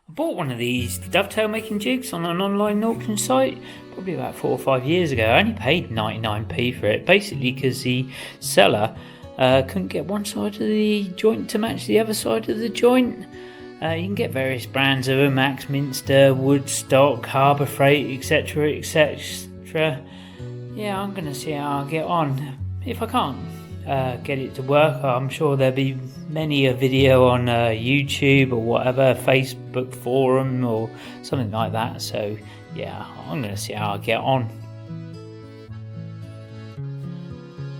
I bought one of these dovetail making jigs on an online auction site probably about 4 or 5 years ago. I only paid 99p for it, basically because the seller couldn't get one side of the joint to match the other side of the joint. You can get various brands of them: Axminster, Woodstock, Harbour Freight, etc, etc. Yeah, I'm going to see how I get on. If I can't get it to work, I'm sure there'll be many a video on YouTube or whatever, Facebook forum or something like that. So yeah, I'm going to see how I get on.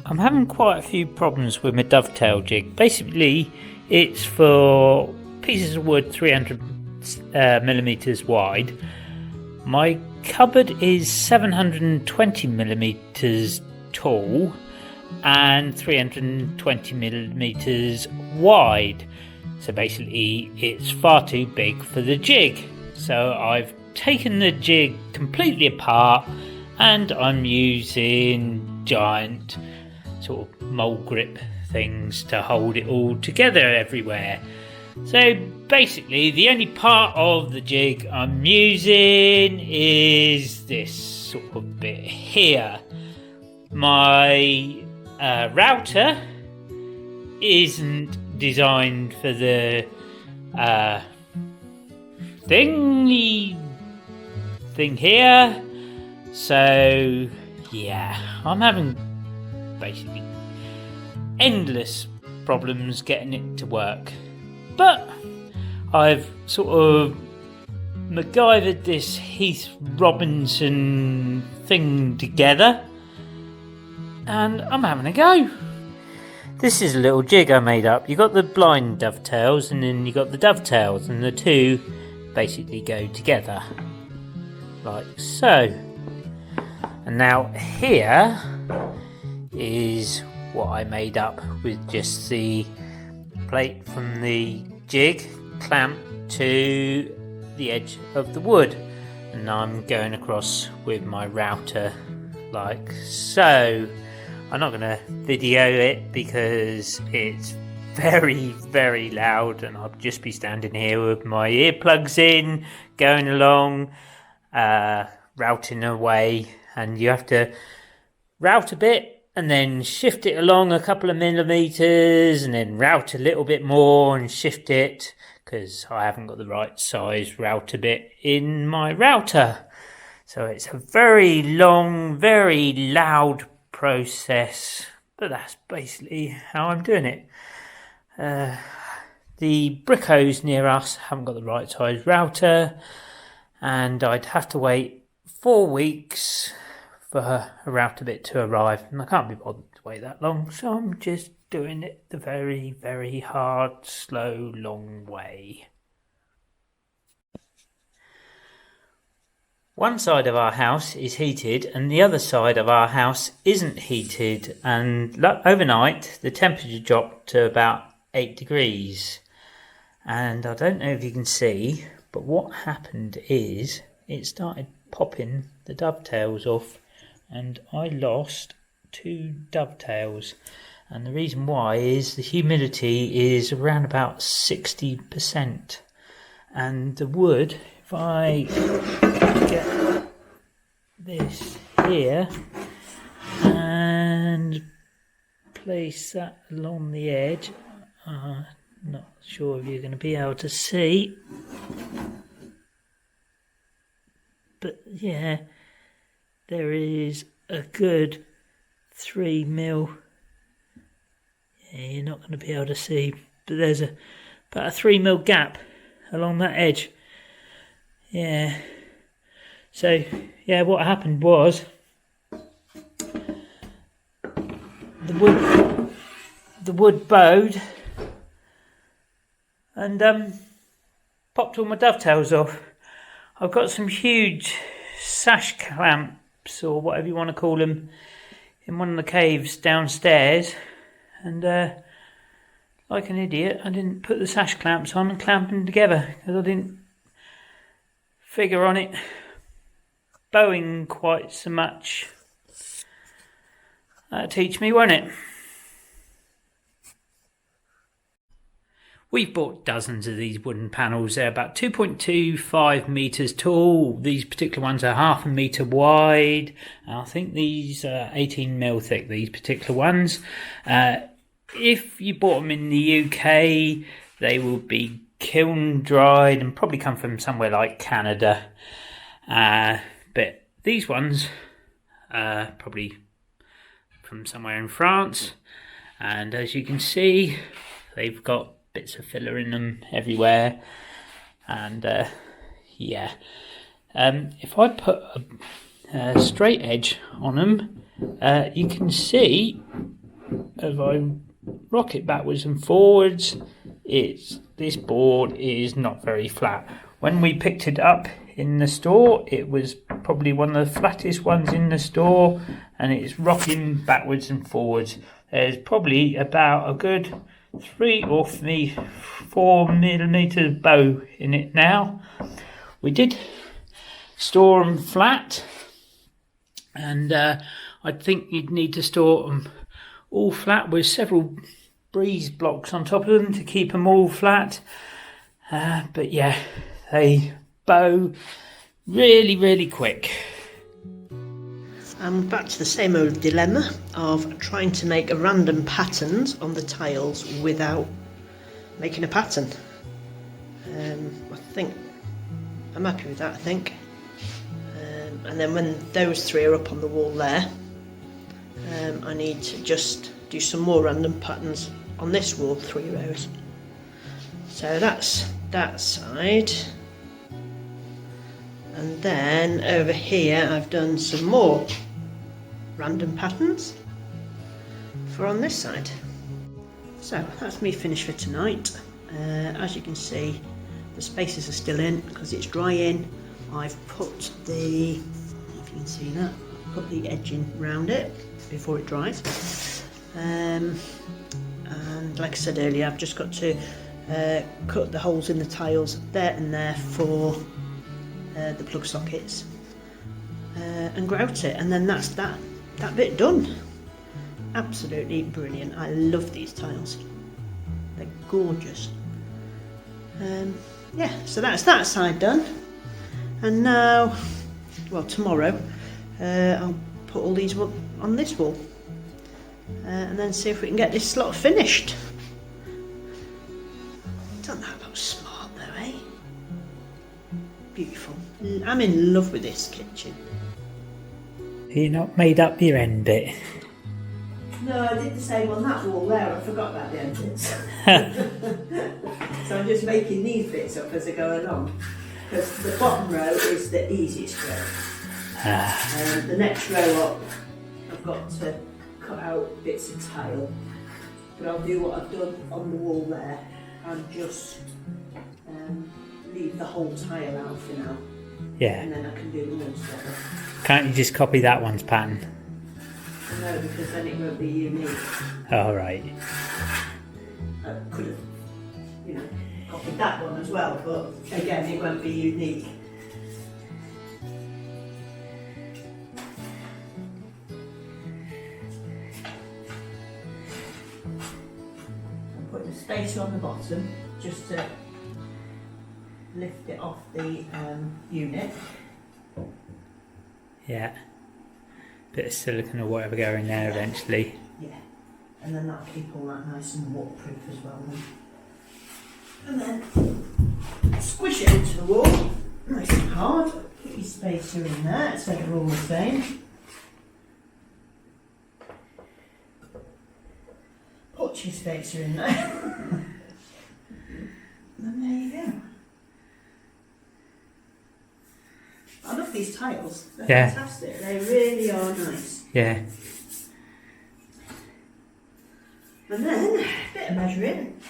I'm having quite a few problems with my dovetail jig. Basically, it's for pieces of wood 300 millimeters wide. My cupboard is 720 millimeters tall and 320 millimeters wide. So basically, it's far too big for the jig. So I've taken the jig completely apart and I'm using giant sort of mole grip things to hold it all together everywhere. So basically the only part of the jig I'm using is this sort of bit here. My router isn't designed for the thing here, so yeah, I'm having basically endless problems getting it to work. But I've sort of MacGyvered this Heath Robinson thing together and I'm having a go. This is a little jig I made up. You got the blind dovetails and then you got the dovetails, and the two basically go together like so. And now here is what I made up with just the plate from the jig clamped to the edge of the wood, and now I'm going across with my router like so. I'm not going to video it because it's very, very loud and I'll just be standing here with my earplugs in, going along, routing away, and you have to route a bit and then shift it along a couple of millimeters and then route a little bit more and shift it, because I haven't got the right size router bit in my router. So it's a very long, very loud process, but that's basically how I'm doing it. The brickos near us haven't got the right size router, and I'd have to wait 4 weeks for a router bit to arrive, and I can't be bothered to wait that long, so I'm just doing it the very, very hard, slow, long way. One side of our house is heated and the other side of our house isn't heated, and overnight the temperature dropped to about 8 degrees. And I don't know if you can see, but what happened is it started popping the dovetails off and I lost 2 dovetails. And the reason why is the humidity is around about 60%. And the wood, if I get this here and place that along the edge, not sure if you're going to be able to see, but yeah, there is a good 3 mil. Yeah, you're not going to be able to see, but there's about a 3 mil gap along that edge. Yeah. So yeah, what happened was the wood bowed and popped all my dovetails off. I've got some huge sash clamps or whatever you want to call them in one of the caves downstairs, and like an idiot I didn't put the sash clamps on and clamp them together because I didn't figure on it bowing quite so much. That'll teach me, won't it? We've bought dozens of these wooden panels. They're about 2.25 metres tall. These particular ones are half a metre wide. I think these are 18mm thick, these particular ones. If you bought them in the UK, they will be kiln dried and probably come from somewhere like Canada. But these ones are probably from somewhere in France. And as you can see, they've got bits of filler in them everywhere, and yeah, if I put a straight edge on them, you can see as I rock it backwards and forwards, this board is not very flat. When we picked it up in the store, it was probably one of the flattest ones in the store, and it's rocking backwards and forwards. There's probably about a good 3 or 4 millimeter bow in it now. We did store them flat, and I think you'd need to store them all flat with several breeze blocks on top of them to keep them all flat. But yeah, they bow really quick. I'm back to the same old dilemma of trying to make random patterns on the tiles without making a pattern. I think I'm happy with that, I think. And then when those 3 are up on the wall there, I need to just do some more random patterns on this wall, 3 rows. So that's that side. And then over here I've done some more random patterns for on this side. So that's me finished for tonight. As you can see, the spaces are still in because it's drying. I've put the, if you can see that, I've put the edging round it before it dries. And like I said earlier, I've just got to cut the holes in the tiles there and there for the plug sockets and grout it, and then that's that bit done. Absolutely brilliant. I love these tiles, they're gorgeous. Yeah, so that's that side done, and now, well, tomorrow I'll put all these on this wall and then see if we can get this slot finished. Don't know about smart though, eh? Beautiful. I'm in love with this kitchen. You're not made up your end bit? No, I did the same on that wall there. I forgot about the end bits. So I'm just making these bits up as I go along. Because the bottom row is the easiest row. The next row up, I've got to cut out bits of tile. But I'll do what I've done on the wall there and just leave the whole tile out for now. Yeah. And then I can do the wall stuff. Can't you just copy that one's pattern? No, because then it won't be unique. Oh, right. I could have, copied that one as well, but again, it won't be unique. I'm putting a spacer on the bottom just to lift it off the unit. Yeah. Bit of silicone or whatever going there eventually. Yeah. And then that'll keep all that nice and waterproof as well. And then squish it into the wall, nice and hard. Put your spacer in there so they're all the same. Put your spacer in there. And there you go. I love these tiles. They're fantastic. They really are nice. Yeah. And then, a bit of measuring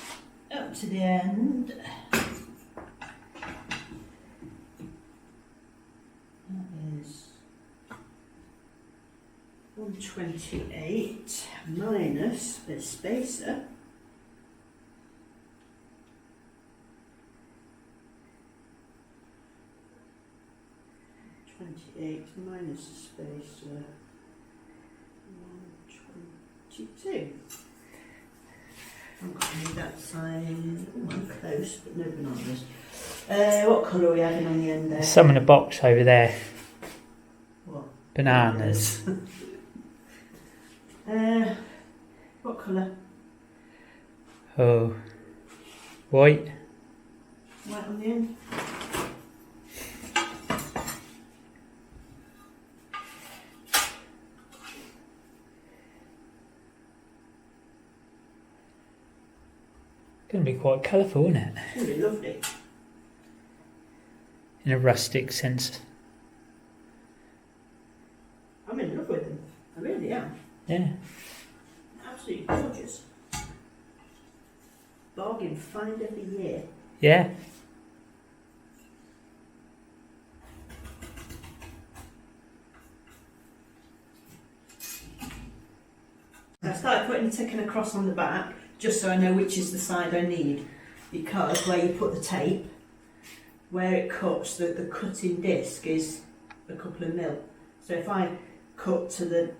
up to the end. That is 128 minus the spacer. 28 minus the spacer, 122. I've got any that side. Oh, I'm close, but no bananas. What colour are we having on the end there? Some in a box over there. What? Bananas. What colour? Oh, white. White on the end. Going to be quite colourful, isn't it? It's going to be lovely. In a rustic sense. I'm in love with them. I really am. Yeah. Absolutely gorgeous. Bargain find every year. Yeah. I started putting a ticking across on the back just so I know which is the side I need, because where you put the tape, where it cuts, the cutting disc is a couple of mil. So if I cut to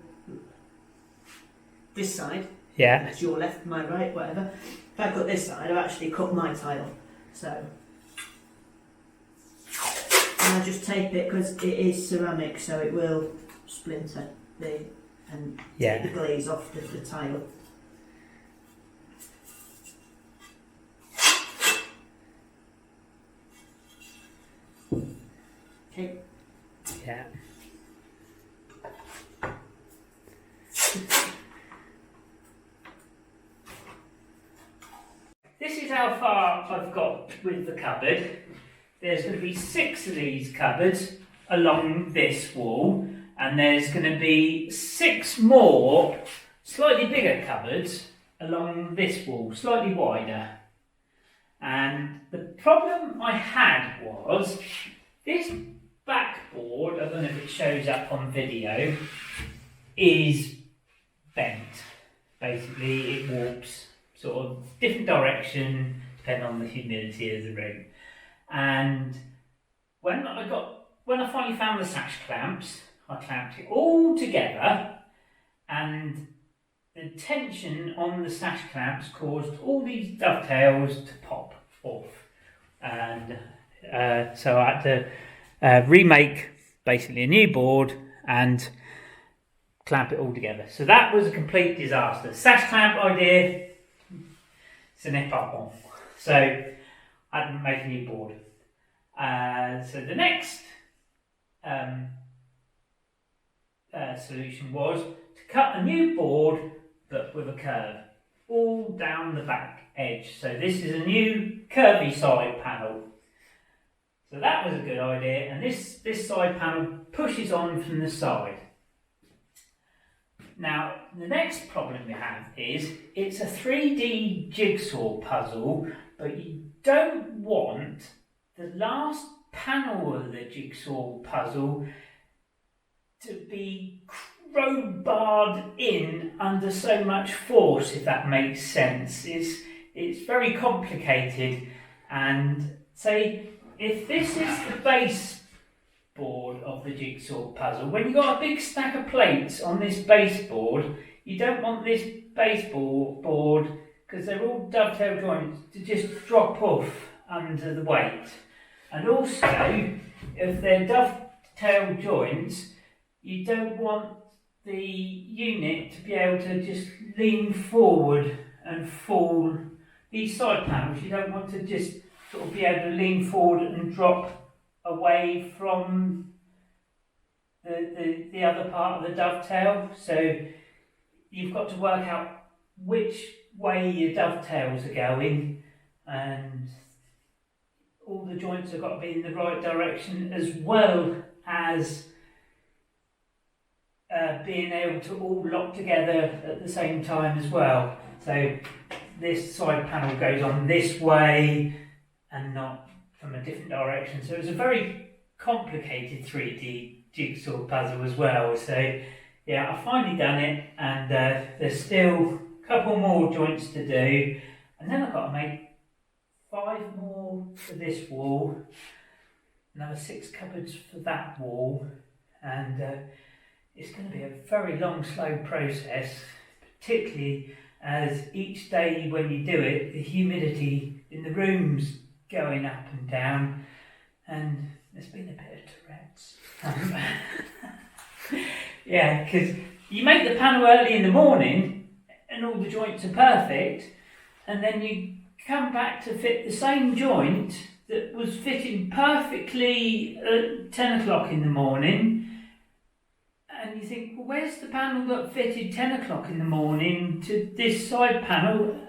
this side, Yeah. that's your left, my right, whatever. If I cut this side, I've actually cut my tile. So, and I just tape it because it is ceramic, so it will splinter and take the glaze off the tile. Okay. Yeah. This is how far I've got with the cupboard. There's going to be 6 of these cupboards along this wall, and there's going to be 6 more slightly bigger cupboards along this wall, slightly wider. And the problem I had was this backboard, I don't know if it shows up on video, is bent. Basically, it warps sort of different direction depending on the humidity of the room. And when I finally found the sash clamps, I clamped it all together, and the tension on the sash clamps caused all these dovetails to pop off. And so I had to remake basically a new board and clamp it all together. So that was a complete disaster. Sash clamp idea, ce n'est pas bon. So I had to make a new board. So the next solution was to cut a new board but with a curve all down the back edge. So this is a new curvy side panel. So that was a good idea, and this side panel pushes on from the side. Now, the next problem we have is it's a 3D jigsaw puzzle, but you don't want the last panel of the jigsaw puzzle to be crowbarred in under so much force, if that makes sense. It's very complicated, and say if this is the base board of the jigsaw puzzle, when you've got a big stack of plates on this baseboard, you don't want this baseboard, because they're all dovetail joints, to just drop off under the weight. And also, if they're dovetail joints, you don't want the unit to be able to just lean forward and fall. These side panels, you don't want to just sort of be able to lean forward and drop away from the other part of the dovetail. So you've got to work out which way your dovetails are going, and all the joints have got to be in the right direction, as well as being able to all lock together at the same time as well. So this side panel goes on this way and not from a different direction. So it's a very complicated 3D jigsaw puzzle as well. So yeah, I've finally done it, and there's still a couple more joints to do, and then I've got to make 5 more for this wall, another 6 cupboards for that wall, and it's going to be a very long, slow process, particularly as each day when you do it, the humidity in the room's going up and down, and there's been a bit of Tourette's. Yeah, because you make the panel early in the morning and all the joints are perfect, and then you come back to fit the same joint that was fitting perfectly at 10 o'clock in the morning, and you think, well, where's the panel that fitted 10 o'clock in the morning to this side panel?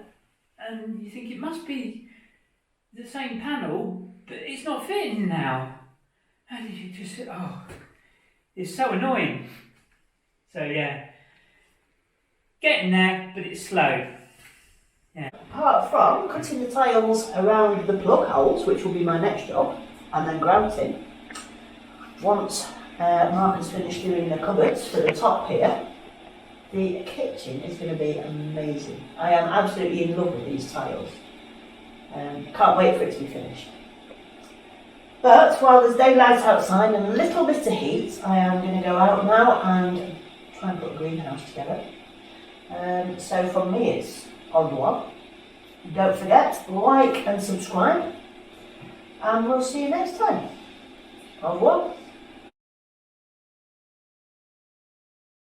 And you think it must be the same panel, but it's not fitting now. And you just, it's so annoying. So yeah, getting there, but it's slow. Yeah. Apart from cutting the tiles around the plug holes, which will be my next job, and then grouting, once Mark has finished doing the cupboards for the top here, the kitchen is going to be amazing. I am absolutely in love with these tiles. Can't wait for it to be finished. But while there's daylight outside and a little bit of heat, I am going to go out now and try and put a greenhouse together. So from me it's au revoir. Don't forget, like and subscribe, and we'll see you next time. Au revoir.